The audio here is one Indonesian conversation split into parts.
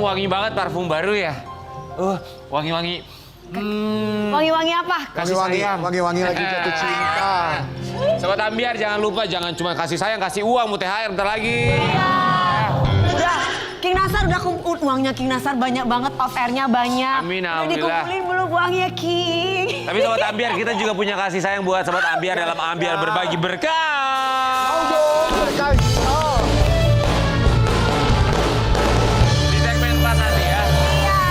wangi banget parfum baru ya. Wangi-wangi. Wangi-wangi apa? Kasih sayang. Wangi-wangi lagi jatuh cinta. Sobat Ambiar jangan lupa, jangan cuma kasih sayang, kasih uang, mau THR bentar lagi. Udah, King Nasar udah kumpul uangnya King Nasar banyak banget, off airnya banyak. Amin, Udah alhamdulillah. dikumpulin belum uangnya King? Tapi Sobat Ambiar kita juga punya kasih sayang buat Sobat Ambiar dalam Ambiar berbagi berkah. Mau dong, guys. Di segmen 4 nanti ya. Iya,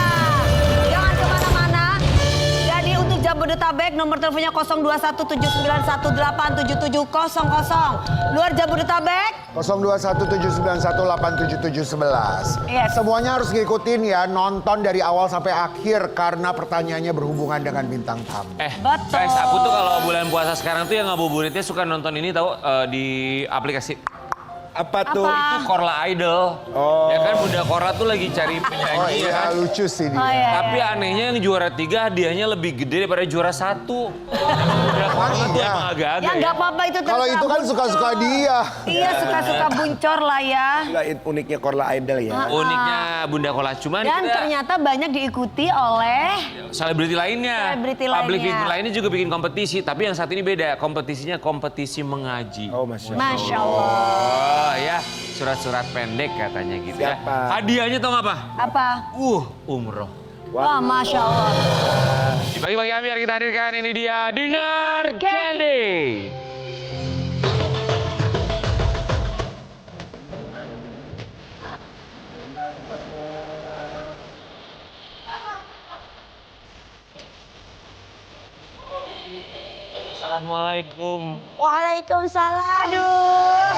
jangan kemana-mana. Jadi untuk Jabodetabek nomor teleponnya 021791877700. Luar Jabodetabek 021791877711. Yes. Semuanya harus ngikutin ya, nonton dari awal sampai akhir karena pertanyaannya berhubungan dengan bintang tamu. Betul. Guys, aku tuh kalau bulan puasa sekarang tuh yang ngabuburitnya suka nonton ini tahu di aplikasi. Apa tuh? Itu Korla Idol. Oh. Ya kan Bunda Korla tuh lagi cari Oh penyanyi ya iya, kan. lucu sih dia. Oh, iya. Tapi anehnya yang juara 3 hadiahnya lebih gede daripada juara 1. Bunda Korla tuh iya. emang agak-agak Ya ya. nggak apa-apa itu Kalau itu kan suka-suka dia. Iya suka-suka buncor lah ya. Gila, uniknya Korla Idol ya. Uniknya Bunda Korla. Cuman Dan kita ternyata banyak diikuti oleh selebriti lainnya. Selebriti Public lainnya. figure lainnya juga bikin kompetisi. Tapi yang saat ini beda. Kompetisinya kompetisi mengaji. Oh, Masya Allah. Masya Allah. Oh ya, surat-surat pendek katanya gitu ya. Siapa? Hadiahnya tau nggak apa? Apa? Umroh. Wah, Masya Allah. Di pagi-pagi Ambiar kita hadirkan ini dia Dinar Candy. Assalamualaikum. Waalaikumsalam. Aduh,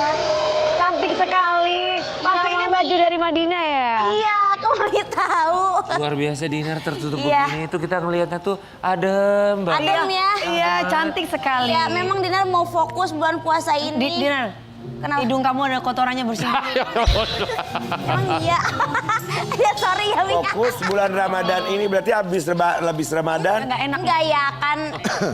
cantik sekali. Pasti ini baju dari Madinah ya? Iya, aku mau tahu. Luar biasa Dinar tertutup Iya. begini itu kita ngelihatnya tuh adem banget. Adem ya. Iya, cantik sekali. Iya, memang Dinar mau fokus bulan puasa ini. Dinar, Kenapa? hidung kamu ada kotorannya bersih. Emang iya. Ya sorry ya, Mika. Fokus bulan Ramadan ini berarti habis Ramadan Enggak enak. Enggak ya, kan.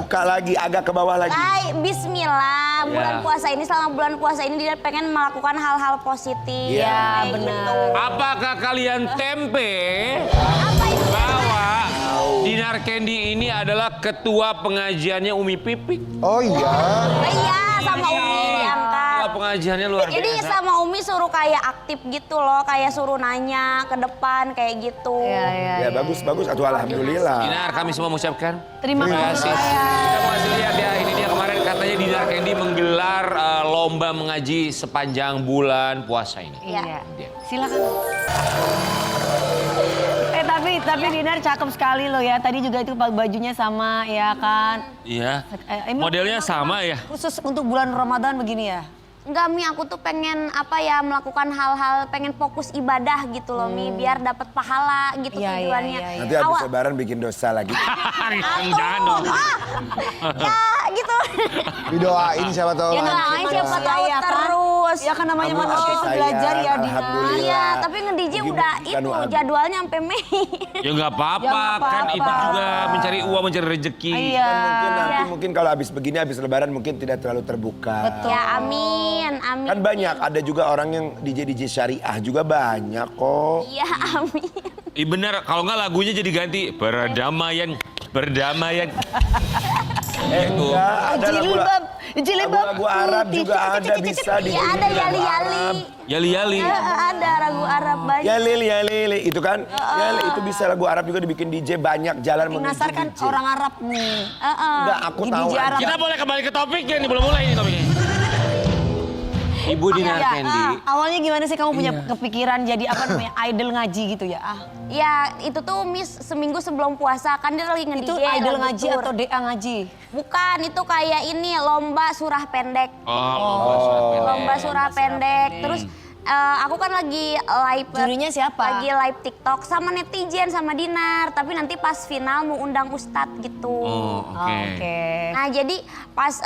buka lagi agak ke bawah lagi. Bismillah. Bulan Ya. puasa ini, selama bulan puasa ini Dinar pengen melakukan hal-hal positif. Iya, Kayak benar. gitu. Apakah kalian tempe Apa itu? bahwa Dinar Candy ini adalah ketua pengajiannya Umi Pipik? Oh iya. Oh, iya, sama Umi diangkat. Ketua pengajiannya luar Jadi biasa. sama Umi suruh kayak aktif gitu loh, kayak suruh nanya ke depan kayak gitu. Iya, iya. Ya bagus atuh alhamdulillah. Dinar kami semua mengucapkan Terima kasih. Kita masih lihat ya, ini dia kemarin katanya Dinar Candy menggelar lomba mengaji sepanjang bulan puasa ini. Iya. Dia. Silakan. Tapi Dinar cakep sekali loh ya. Tadi juga itu bajunya sama ya kan. Iya. Ini Modelnya sama ya. Khusus untuk bulan Ramadan begini ya. Enggak, Mi, aku tuh pengen melakukan hal-hal, pengen fokus ibadah gitu loh, Mi, biar dapat pahala gitu Iya, tujuannya. iya, iya. Nanti habis lebaran bikin dosa lagi. Jangan dong. Ya gitu. Didoain siapa tahu. Ya lancar. doain siapa tahu Iya kan? terus. Ya kan namanya Amin, manusia itu sayang. belajar ya Dinar. Alhamdulillah. Iya, tapi nge-DJ Gimana udah kan, itu Wak? jadwalnya sampai Mei. Ya nggak apa-apa, Ya nggak kan apa-apa. itu juga mencari uang, mencari rezeki. Iya. Mungkin kalau habis begini habis lebaran mungkin tidak terlalu terbuka. Betul. Ya amin, amin. Kan banyak, ada juga orang yang DJ syariah juga banyak kok. Iya, amin. Iya bener, kalau nggak lagunya jadi ganti perdamaian, perdamaian. Enggak, ada Jilbab lagu Arab juga ada bisa di Ya ada yali-yali. Yali-yali. Ada lagu Arab banyak. Ya lili itu kan. Ya itu bisa lagu Arab juga dibikin DJ banyak jalan King menuju Nasar kan DJ. orang Arab nih. Enggak, aku Di tahu. DJ Arab. Kita boleh kembali ke topiknya nih, belum mulai ini topiknya. Ibu Dinar Ya, Candy. awalnya gimana sih kamu punya kepikiran jadi apa namanya idol ngaji gitu ya? Ya itu tuh Miss seminggu sebelum puasa kan dia lagi nge-DJ. Itu idol lagi ngaji tour. atau DA ngaji? Bukan, itu kayak ini lomba surah pendek. Oh, Lomba surah pendek. Terus aku kan lagi live. Jurinya siapa? Lagi live TikTok sama netizen sama Dinar. Tapi nanti pas final mau undang Ustadz gitu. Oh, oke. Oke. Nah jadi pas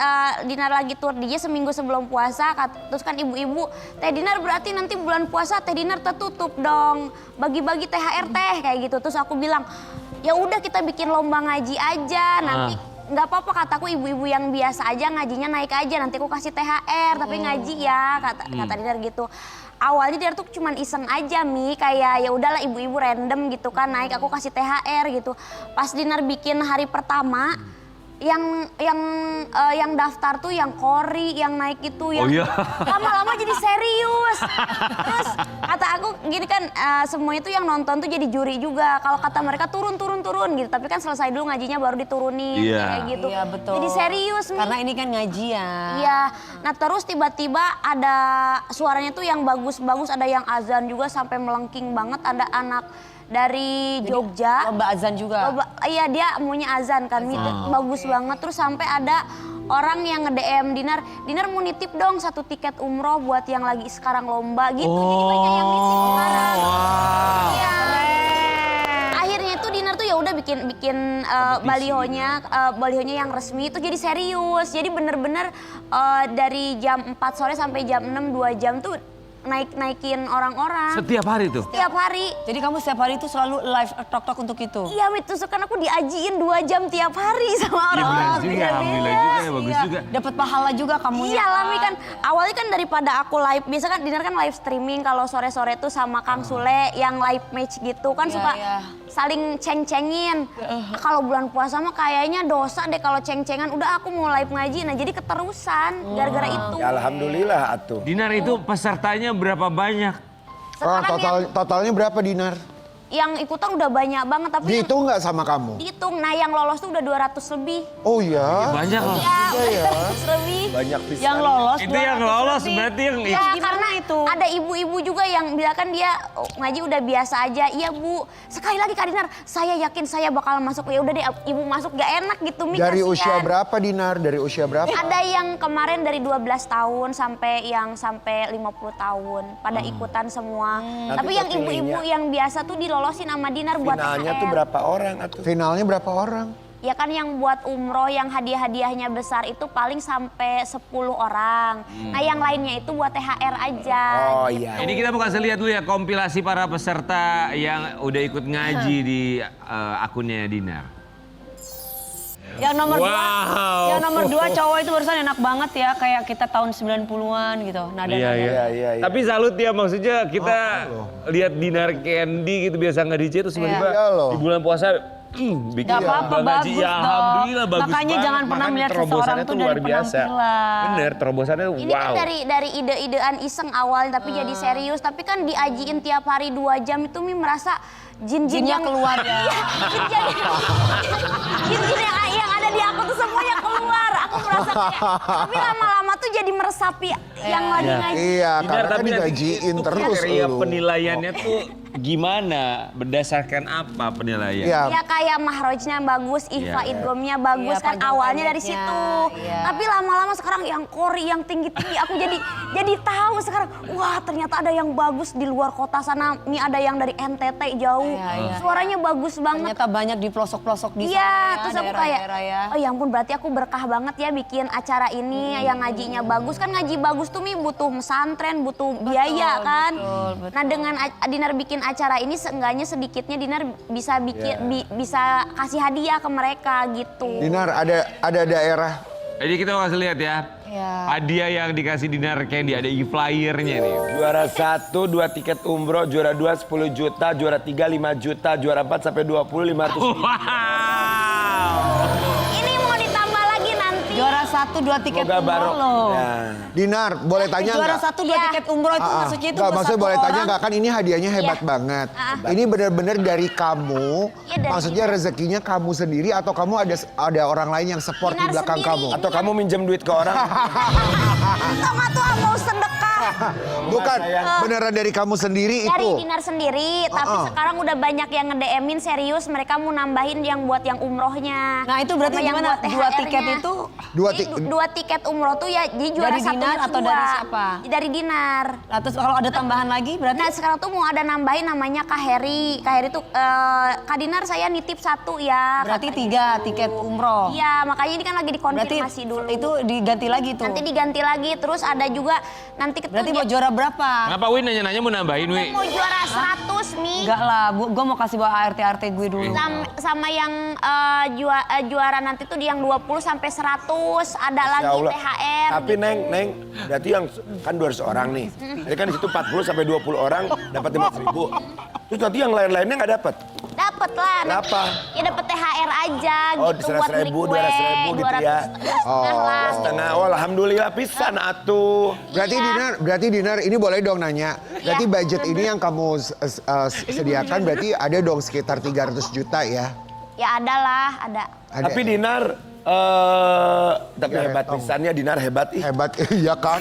Dinar lagi tour DJ seminggu sebelum puasa, terus kan ibu-ibu, Teh Dinar berarti nanti bulan puasa Teh Dinar tertutup dong, bagi-bagi THR teh kayak gitu. Terus aku bilang, ya udah kita bikin lomba ngaji aja, nanti nggak apa-apa kataku ibu-ibu yang biasa aja ngajinya naik aja, nanti aku kasih THR tapi ngaji ya kata Dinar gitu. awalnya dia tuh cuman iseng aja Mi, kayak ya udahlah ibu-ibu random gitu kan naik, aku kasih THR gitu. Pas Dinar bikin hari pertama, yang daftar tuh yang Kori, yang naik itu, yang lama-lama jadi serius. Terus kata aku gini kan, semua itu yang nonton tuh jadi juri juga. Kalau kata mereka turun gitu, tapi kan selesai dulu ngajinya baru diturunin kayak gitu. Iya betul. Jadi serius Mi. Karena ini kan ngajian. Iya, nah terus tiba-tiba ada suaranya tuh yang bagus-bagus, ada yang azan juga sampai melengking banget, ada anak dari Jogja. Lomba azan juga. Iya dia maunya azan kan, bagus banget. Terus sampai ada orang yang nge-DM Dinar mau nitip dong 1 tiket umroh buat yang lagi sekarang lomba gitu. Jadi banyak yang nitip sekarang. Iya. Akhirnya itu Dinar tuh ya udah bikin balihonya yang resmi itu jadi serius. Jadi bener-bener dari jam 4 sore sampai jam 6 2 jam tuh naikin orang-orang. Setiap hari tuh? Setiap hari. Jadi kamu setiap hari itu selalu live tok-tok untuk itu? Iya, itu kan aku diajiin 2 jam tiap hari sama orang-orang. Iya benar juga, alhamdulillah juga ya, bagus juga. Dapat pahala juga kamu. Iya Lami kan, awalnya kan daripada aku live, biasa kan Dinar kan live streaming kalau sore-sore tuh sama Kang Sule yang live match gitu kan suka saling ceng-cengin. Kalau bulan puasa mah kayaknya dosa deh kalau ceng-cengan, udah aku mau live ngaji, nah jadi keterusan gara-gara itu. Ya, alhamdulillah atuh. Dinar itu pesertanya berapa banyak? Totalnya berapa Dinar? Yang ikutan udah banyak banget tapi Dihitung nggak sama kamu? dihitung. Nah yang lolos tuh udah 200 lebih. Oh iya? Banyak loh. Iya, 200 lebih. Banyak pisan. Yang lolos Itu yang 200 lolos lebih. berarti yang Ya karena itu ada ibu-ibu juga yang bilang kan dia ngaji udah biasa aja. Iya Bu, sekali lagi Kak Dinar, saya yakin saya bakal masuk. Ya udah deh ibu masuk, gak enak gitu Mi. Dari kasihan. usia berapa Dinar? Dari usia berapa? Ada yang kemarin dari 12 tahun sampai 50 tahun pada ikutan semua. Tapi yang ibu-ibu yang biasa tuh dilolosin sama Dinar buat Finalnya THR. tuh berapa orang atuh? Finalnya berapa orang? Ya kan yang buat umroh yang hadiah-hadiahnya besar itu paling sampai 10 orang. Nah yang lainnya itu buat THR aja. Oh gitu. iya. Ini kita mau kasih lihat dulu ya kompilasi para peserta yang udah ikut ngaji di akunnya Dinar. Yang nomor 2, Wow. yang nomor 2 cowok itu barusan enak banget ya, kayak kita tahun 90-an gitu. Iya. Iya. Tapi salut ya, maksudnya kita lihat Dinar Candy gitu biasa nge-DJ terus tiba-tiba Iya loh. di bulan puasa bikin Gak apa-apa, lomba ngaji. bagus Ya dong. alhamdulillah bagus Makanya banget. jangan pernah Makanya melihat terobosannya seseorang tuh luar dari biasa. penampilan. Bener, terobosannya Ini wow. kan dari ide-idean iseng awalnya tapi jadi serius. Tapi kan diajiin tiap hari 2 jam itu Mi merasa jin-jin Jinnya yang keluar ya. Jin-jin yang ada di aku tuh semuanya keluar. Aku merasa kayak, tapi lama-lama tuh jadi meresapi yang lagi ngaji. Iya, Dinar, karena kan tapi nanti digajiin itu terus kriteria lu. penilaiannya tuh gimana? Berdasarkan apa penilaian? Iya. Ya kayak mahrojnya bagus, Iva Iya. idgomnya bagus Iya, kan panjang awalnya dari pendeknya, situ. iya. Tapi lama-lama sekarang yang Kori, yang tinggi-tinggi aku jadi tahu sekarang. Wah ternyata ada yang bagus di luar kota sana. Ini ada yang dari NTT jauh. Iya. Suaranya bagus banget. Ternyata banyak di pelosok-pelosok di sana Iya, ya, terus aku kayak, daerah-daerah ya. oh ya ampun berarti aku berkah banget ya bikin acara ini yang ngajinya bagus. Kan ngaji bagus tuh Mi butuh pesantren, butuh biaya kan. betul. Nah dengan Dinar bikin acara ini seenggaknya sedikitnya Dinar bisa bisa kasih hadiah ke mereka gitu. Dinar ada daerah. Jadi kita mau kasih lihat ya. Iya. Hadiah yang dikasih Dinar Candy, ada e-flyernya nih. Juara 1 2 tiket umroh, juara 2 10 juta, juara 3 5 juta, juara 4 sampai 20 500 ribu. Wow. Ini mau ditambah lagi nanti. Juara 1 2 tiket Semoga umroh barok. loh. Nah. Dinar, boleh tanya Juara nggak? 1 2 tiket umroh itu maksudnya itu Nggak, buat maksudnya satu boleh tanya orang. nggak? Kan ini hadiahnya hebat banget. Ini benar-benar dari kamu. Iya, dari Maksudnya rezekinya kamu sendiri atau kamu ada orang lain yang support di Dinar belakang sendiri. kamu? Atau kamu minjem duit ke orang? Atau nggak tuh mau sedekah. Bukan, sayang. beneran dari kamu sendiri Dari itu. Dinar sendiri, tapi sekarang udah banyak yang nge-DM-in serius mereka mau nambahin yang buat yang umrohnya. Nah itu berarti Sama yang gimana? buat 2 THR-nya. tiket itu Dua tiket umroh tuh ya, jadi juara Dari satunya Dinar atau dua. dari siapa? Dari Dinar. Nah, terus kalau ada tambahan lagi berarti Nah sekarang tuh mau ada nambahin namanya Kak Heri. Kak Heri tuh, Kak Dinar saya nitip 1 ya. berarti katanya. 3 tiket umroh. Iya makanya ini kan lagi Berarti dikonfirmasi dulu. itu diganti lagi tuh. Nanti diganti lagi, terus ada juga nanti itu Berarti mau juara berapa? Kenapa Wi nanya-nanya mau nambahin Wi? mau juara 100 Mi. Enggak lah, gue mau kasih buat ART gue dulu. Sama yang juara nanti tuh di yang 20 sampai 100 ada Ya lagi Allah. THR. Tapi Neng, berarti yang kan 200 orang nih. Jadi kan di situ 40 sampai 20 orang dapat 5.000. Terus nanti yang lain-lainnya nggak dapat. Dapat lah. Berapa? Ya dapat THR aja Oh, gitu buat beli 100.000, kue. 200.000 gitu ya. 200 lah. Setengah, oh, alhamdulillah pisan atuh. Berarti Dinar ini boleh dong nanya. Berarti budget ini yang kamu sediakan berarti ada dong sekitar 300 juta ya? Ya ada lah, ada. Ada. Tapi Dinar, tapi Ya, hebat tahu. pisannya Dinar hebat ih. Hebat, iya kan?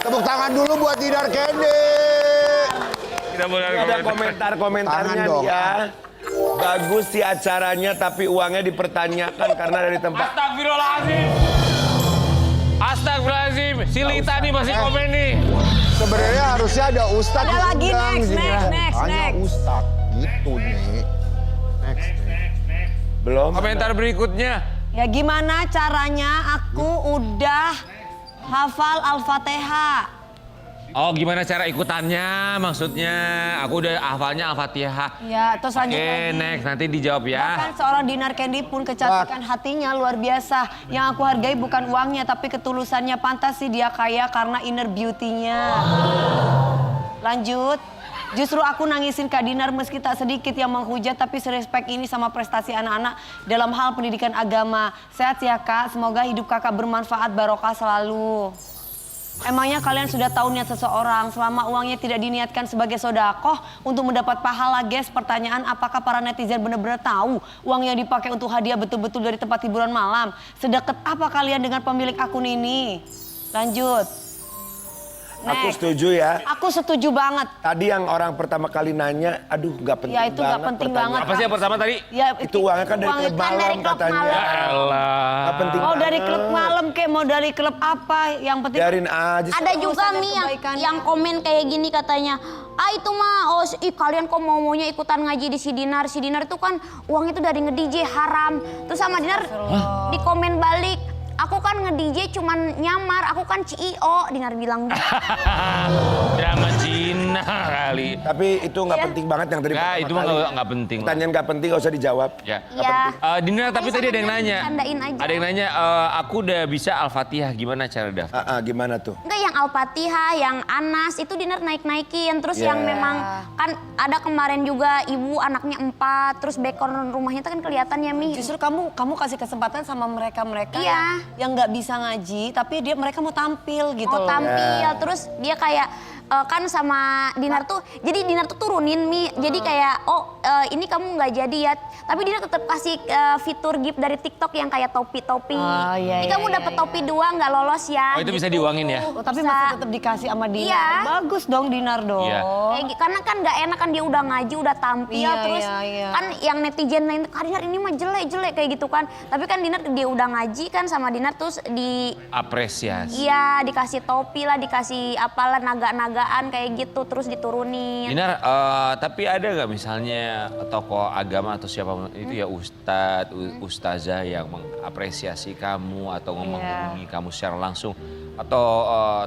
Tepuk tangan dulu buat Dinar Candy. Kita boleh Ada komentar-komentarnya Tangan dong. ya. Bagus sih acaranya tapi uangnya dipertanyakan karena dari tempat. Astagfirullahaladzim. Astagfirullahaladzim. Si Lita nih masih komen nih. Sebenarnya harusnya ada Ustadz Ada yang lagi, undang next, sini. next. Hanya Ustadz gitu nih. Next. Belum. Komentar berikutnya. Ya gimana caranya aku udah hafal Al-Fatihah. Oh gimana cara ikutannya maksudnya? Aku udah hafalnya Al-Fatihah. Ya, terus lanjut Oke, lagi. next. Nanti dijawab ya. Bahkan seorang Dinar Candy pun kecantikan hatinya luar biasa. Yang aku hargai bukan uangnya tapi ketulusannya. Pantas sih dia kaya karena inner beauty-nya. Lanjut. Justru aku nangisin Kak Dinar meski tak sedikit yang menghujat tapi serespek ini sama prestasi anak-anak dalam hal pendidikan agama. Sehat ya Kak, semoga hidup kakak bermanfaat barokah selalu. Emangnya kalian sudah tahu niat seseorang selama uangnya tidak diniatkan sebagai sodakoh untuk mendapat pahala guys? Pertanyaan apakah para netizen benar-benar tahu uang yang dipakai untuk hadiah betul-betul dari tempat hiburan malam? Sedekat apa kalian dengan pemilik akun ini? Lanjut. Aku Next. setuju ya. Aku setuju banget. Tadi yang orang pertama kali nanya, aduh nggak penting Ya, itu nggak banget penting pertanyaan. banget. Apa sih yang pertama tadi? Ya, Itu uangnya kan dari uangnya klub kan malam dari klub katanya. malam. Ya elah. Nggak penting Oh dari banget. klub malam kek, mau dari klub apa? Yang penting Biarin aja. Ada juga sadar Mi kebaikannya. yang komen kayak gini katanya, itu mah kalian kok maunya ikutan ngaji di si Dinar itu kan uang itu dari nge-DJ haram. Terus sama Dinar di komen balik, aku kan nge-DJ cuman nyamar, aku kan CEO, Dinar bilang gitu. Drama Cina kali. Tapi itu nggak penting banget yang tadi Nggak, pertama itu mah kali. nggak penting lah. Pertanyaan nggak penting nggak usah dijawab. Ya. Ya. Dina, tapi Ayo tadi ada yang sama nanya. candain aja. Ada yang nanya, aku udah bisa Al-Fatihah, gimana cara daftar? Gimana tuh? Enggak, yang Al-Fatihah, yang Anas itu Dinar naik-naikin. Terus Ya. yang memang kan ada kemarin juga ibu anaknya 4, terus background rumahnya itu kan kelihatan ya Mi. Justru kamu kasih kesempatan sama mereka-mereka Iya. yang nggak bisa ngaji, tapi mereka mau tampil gitu. Mau loh. tampil, terus dia kayak kan sama Dinar tuh, jadi Dinar tuh turunin Mi, jadi kayak ini kamu nggak jadi ya, tapi Dinar tetap kasih fitur gift dari TikTok yang kayak topi-topi. Oh, iya, Ini iya, kamu iya, dapat iya. topi 2 nggak lolos ya. Oh itu bisa gitu. diuangin ya? Oh, tapi Bisa. masih tetap dikasih sama Dinar. Iya. Bagus dong Dinar dong. Iya. Karena kan nggak enak kan dia udah ngaji, udah tampil, Iya, terus iya, iya. kan yang netizen lain, Kak Dinar ini mah jelek kayak gitu kan. Tapi kan Dinar dia udah ngaji kan sama Dinar terus Apresiasi. iya dikasih topi lah, dikasih apalah naga-nagaan kayak gitu, terus diturunin. Dinar, tapi ada nggak misalnya tokoh agama atau siapa itu ya ustadz, ustazah yang mengapresiasi kamu atau menghubungi kamu secara langsung, atau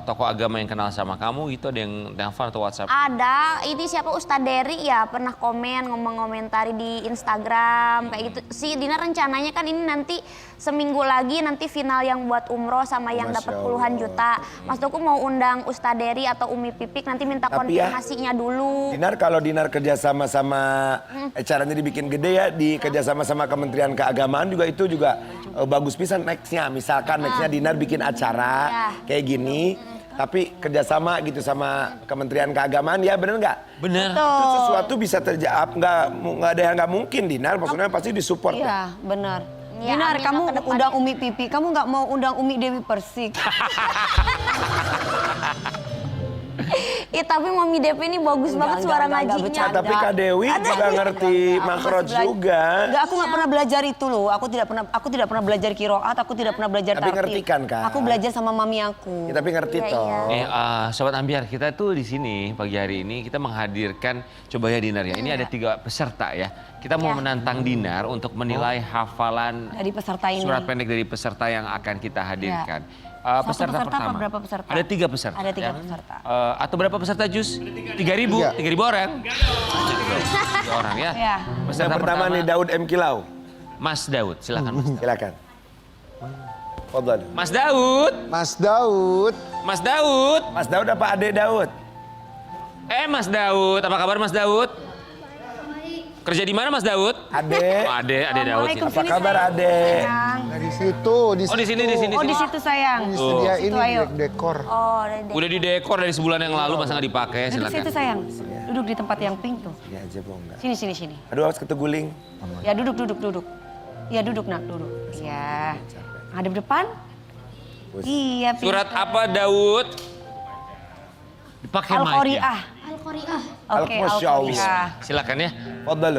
tokoh agama yang kenal sama kamu gitu, ada yang telepon atau WhatsApp? Ada, ini siapa Ustadz Dery ya pernah komen, ngomentari di Instagram kayak gitu. Si Dinar rencananya kan ini nanti seminggu lagi nanti final yang buat umroh sama yang Masya dapat puluhan Allah. juta. Mas Tuku mau undang Ustadz Dery atau Umi Pipik, nanti minta Tapi ya, konfirmasinya dulu. Dinar kalau Dinar kerjasama sama acaranya dibikin gede ya, di kerjasama sama Kementerian Keagamaan juga itu juga bagus pisan nextnya. Misalkan nextnya Dinar bikin acara kayak gini, tapi kerjasama gitu sama Kementerian Keagamaan ya, bener nggak? Bener. Itu sesuatu bisa terjawab, nggak ada yang nggak mungkin Dinar, maksudnya pasti disupport. Iya, benar. Ya, Dinar, amin, kamu ke depannya. undang Umi Pipi, kamu nggak mau undang Umi Dewi Persik? Tapi Mami Devi ini bagus banget suara enggak, ngajinya. bercanda. Tapi Kak Dewi juga ngerti makrot juga. Enggak, aku nggak pernah belajar itu loh. Aku tidak pernah belajar kiroat, aku tidak pernah belajar Tapi tartil. ngerti kan, Kak? Aku belajar sama mami aku. Ya, tapi ngerti Iya, toh. Sobat Ambiar, kita tuh di sini pagi hari ini kita menghadirkan, coba ya Dinar ya, ini ada 3 peserta ya. Kita mau menantang Dinar untuk menilai hafalan Dari peserta ini. surat pendek dari peserta yang akan kita hadirkan. Satu peserta peserta apa pertama. berapa peserta? Ada 3 peserta. Ada 3 ya. peserta. Atau berapa peserta Jus? 3.000? Tiga. 3.000 orang? 3 orang ya. Ya. Peserta Yang pertama nih Daud M. Kilau. Mas Daud, silakan Mas Daud. Silakan. Fadhal. Mas Daud, Mas Daud. Mas Daud. Mas Daud apa Ade Daud? Mas Daud, apa kabar Mas Daud? Kerja di mana Mas Daud? Ade. Oh, Ade Daud. Assalamualaikum. Apa kabar Ade? Sayang. Nah di situ, di Oh, di sini, di sini. Oh di situ sayang. Disediain Situ, nih ayo. dekor. Oh, Dede. Udah di dekor dari sebulan yang lalu, masa nggak dipakai? Duduk situ Silakan. sayang. Duduk di tempat yang pink tuh. Ya aja bohong enggak. Sini. Aduh awas keteguling. Ya duduk. Ya duduk nak, duduk. Ya. Hadap depan. Iya. pintar. Surat apa Daud? Dipakai mic-nya. Al-Qari'ah. Al-Qari'ah. Oke, Masya Allah. Al-Qari'ah. Silakan ya. Fadhal.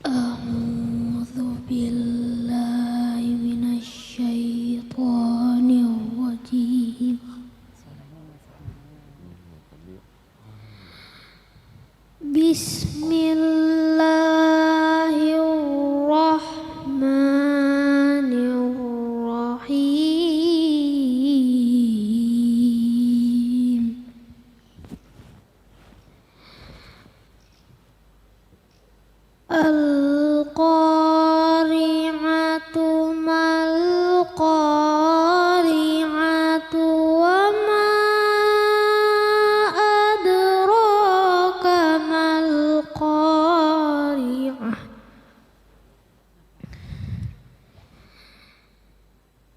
أعوذ بالله من الشيطان الرجيم بسم الله الرحمن الرحيم القارعة ما القارعة وما أدراك ما القارعة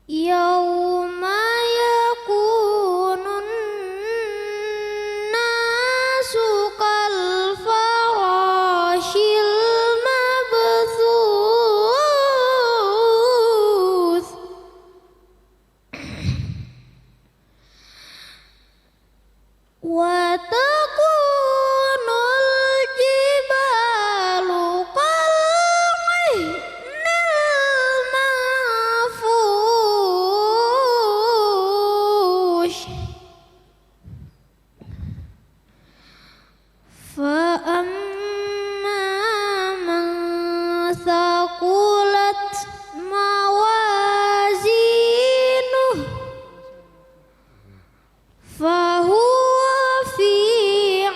يوم يكون الناس كالفراش المبثوث وتكون الجبال كالعهن المنفوش فأما من ثقلت موازينه فهو في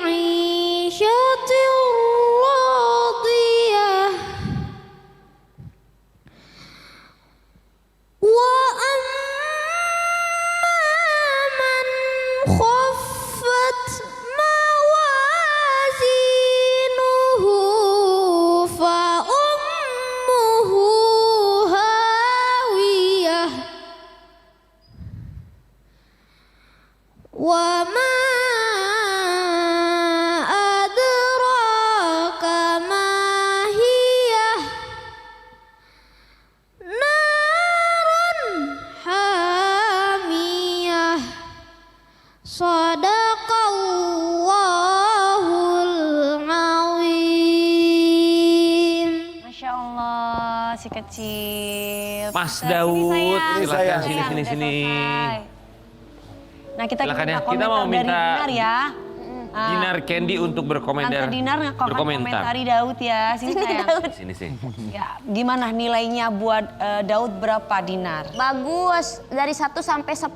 عيشة راضية وأما من خفت موازينه فأمه هاوية وما أدراك ما هي نار حامية صدق الله العظيم Masya Allah, si kecil. Mas Sini, Daud, sayang. silakan Sini, sini. Udah selesai. Nah kita Silakan ya. minta Kita mau komentar dari minta Dinar ya. Ah, Dinar Candy untuk berkomentar. Tante Dinar berkomentar. komentari Daud ya. Sini sayang. Sini. Ya, gimana nilainya buat Daud berapa Dinar? Bagus, dari 1 sampai 10,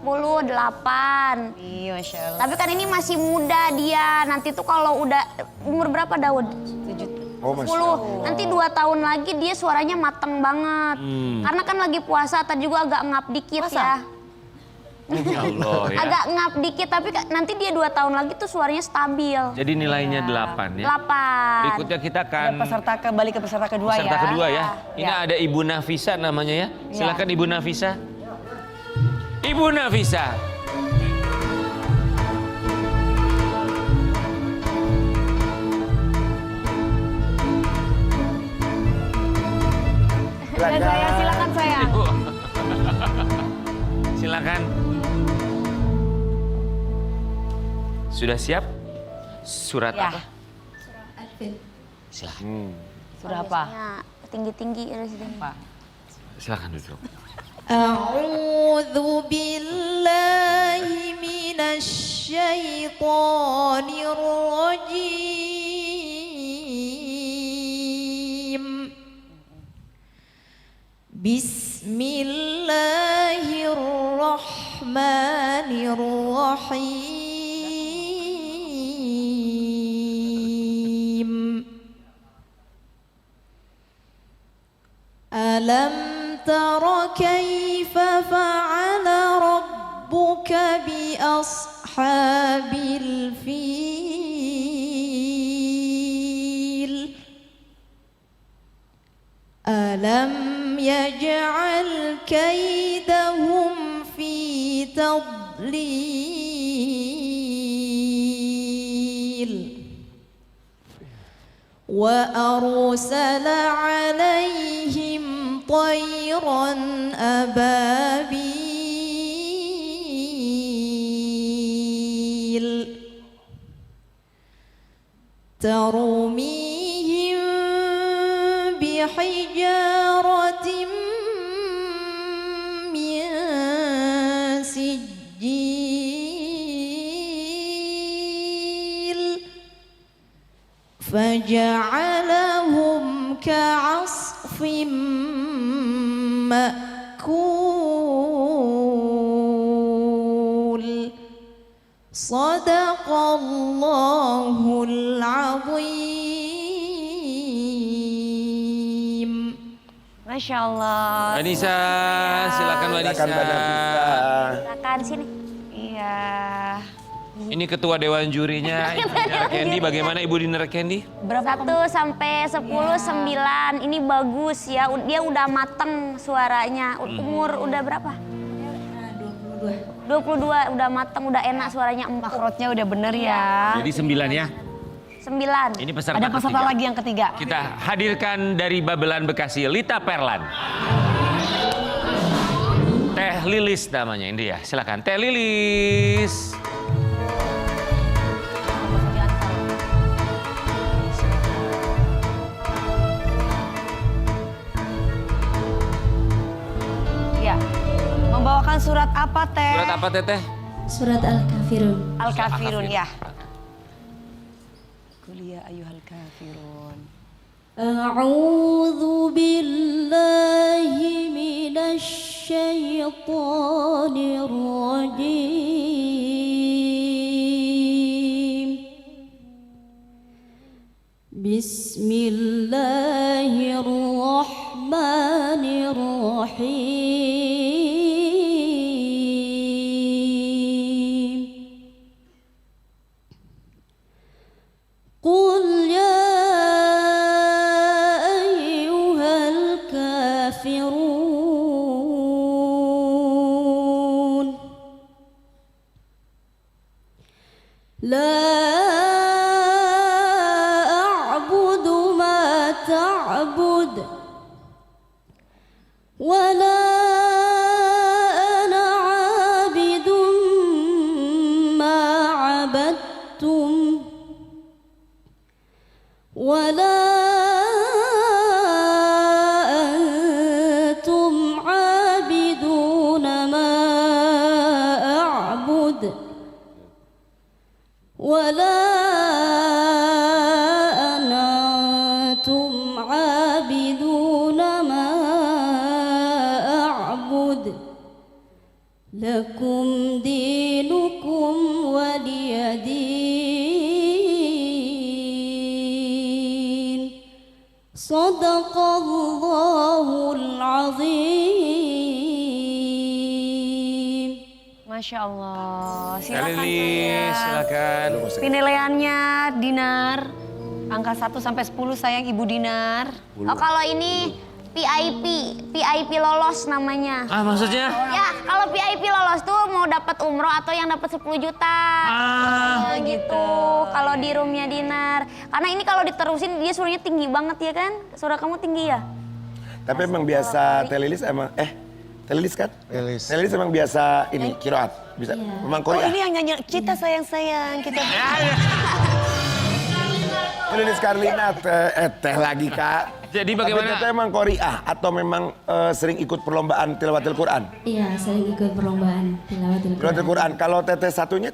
8. Iya, Masya Allah. Tapi kan ini masih muda dia. Nanti tuh kalau udah umur berapa Daud? 7. Oh, Masya 10. Nanti 2 tahun lagi dia suaranya mateng banget. Karena kan lagi puasa, tadi juga agak ngap dikit Puasa? ya. Ya Allah ya. Agak ngap dikit, tapi nanti dia 2 tahun lagi tuh suaranya stabil. Jadi nilainya 8 ya. 8. Berikutnya kita Ada akan peserta kembali ke peserta kedua peserta ya. kedua ya. Ini Ya. ada Ibu Nafisa namanya ya. Ya. Silakan Ibu Nafisa. Ibu Nafisa. Ya, saya silakan sayang. Ibu. Silakan. Sudah siap? Surat Ya. apa? Silakan. Sudah apa? Ya, tinggi-tinggi residen. Silakan duduk. أعوذ بالله من الشيطان الرجيم Bismillahirrahmanirrahim. Alam tara kaifa fa'ala rabbuka bi ashabil fil. Alam yaj'al kaidahum fi tadlil. Wa arsala 'alaihim tayran ababil. Tarmihim bihijaratin min sijil. Faja'alahum ka'asfim ma'kul. Sadaqallahul azim. Masya Allah. Mbak Nisa, silakan Mbak Nisa. Silakan Mbak Nafisa. Silakan sini. Iya. Ini ketua dewan jurinya Ibu Dinar Candy. Bagaimana Ibu Dinar Candy? Berapa 1 sampai 10, 9. Ini bagus ya. Dia udah mateng suaranya. Umur udah berapa? 22 udah mateng, udah enak suaranya, empuk. makrotnya udah bener ya? Jadi 9 ya. 9. Ini peserta Ada peserta ketiga. lagi yang ketiga. Kita hadirkan dari Babelan Bekasi, Lita Perlan. Teh Lilis namanya ini ya. Silakan Teh Lilis. Ya. Membawakan surat apa Teh? Surat apa Teteh? Surat Al-Kafirun. Al-Kafirun ya. Kuliah ayuhal kafirun. A'udzu billahi minasy syaithanir rajim. Bismillahirrahmanirrahim. Qul ya ayyuhal kafirun. La a'budu ma ta'bud. Wa la ana 'abidun ma 'abadtum. ولا أنتم عابدون ما أعبد ولا أنتم عابدون ما أعبد لكم دينكم ولي دين. Sadaqallahul azim. Masya Allah. Teh Silakan Lilis, sayang. silakan. Penilaiannya Dinar. Angka 1 sampai 10 sayang Ibu Dinar. Oh, kalau ini VIP lolos namanya. Ah, maksudnya? Ya, kalau VIP lolos tuh mau dapat umroh atau yang dapat 10 juta. Ah, Gitu. Kalau di roomnya Dinar. Karena ini kalau diterusin dia suaranya tinggi banget ya kan? Suara kamu tinggi ya? Tapi emang biasa Teh Lilis emang Teh Lilis kan? Lilis. Teh Lilis emang biasa ini kiroat. Bisa memang Oh Korea. ini yang nyanyi kita sayang-sayang. Kita Teh Lilis Karlina teh lagi Kak. Jadi Tapi bagaimana? Teteh emang Korea atau memang sering ikut perlombaan tilawatil Quran? Iya, sering ikut perlombaan tilawatil Tilawatil Quran. Kalau Teteh satunya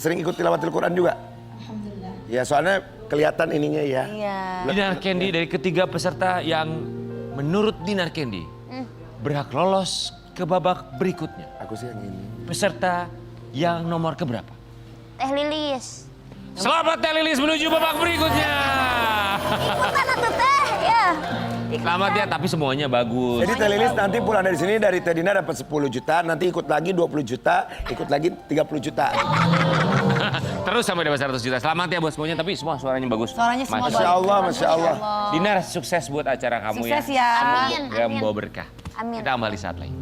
sering ikut tilawatil Quran juga? Alhamdulillah. Ya soalnya kelihatan ininya ya. Iya. Dinar Candy dari ketiga peserta yang menurut Dinar Candy berhak lolos ke babak berikutnya. Aku sih yang ini. Peserta yang nomor keberapa? Teh Lilis. Selamat Teh Lilis menuju babak berikutnya. Ikutan atuh teh, ya. Selamat ya, tapi semuanya bagus. Jadi Teh Lilis nanti pulang dari sini dari Teh Dinar dapat 10 juta, nanti ikut lagi 20 juta, ikut lagi 30 juta. Terus sampai dapat 100 juta. Selamat ya buat semuanya, tapi semua suaranya bagus. Suaranya semua Masya Allah, Masya Allah. Dinar, sukses buat acara kamu Sukses ya. ya. Amin, Semoga amin. membawa berkah. Amin. Kita kembali saat lagi.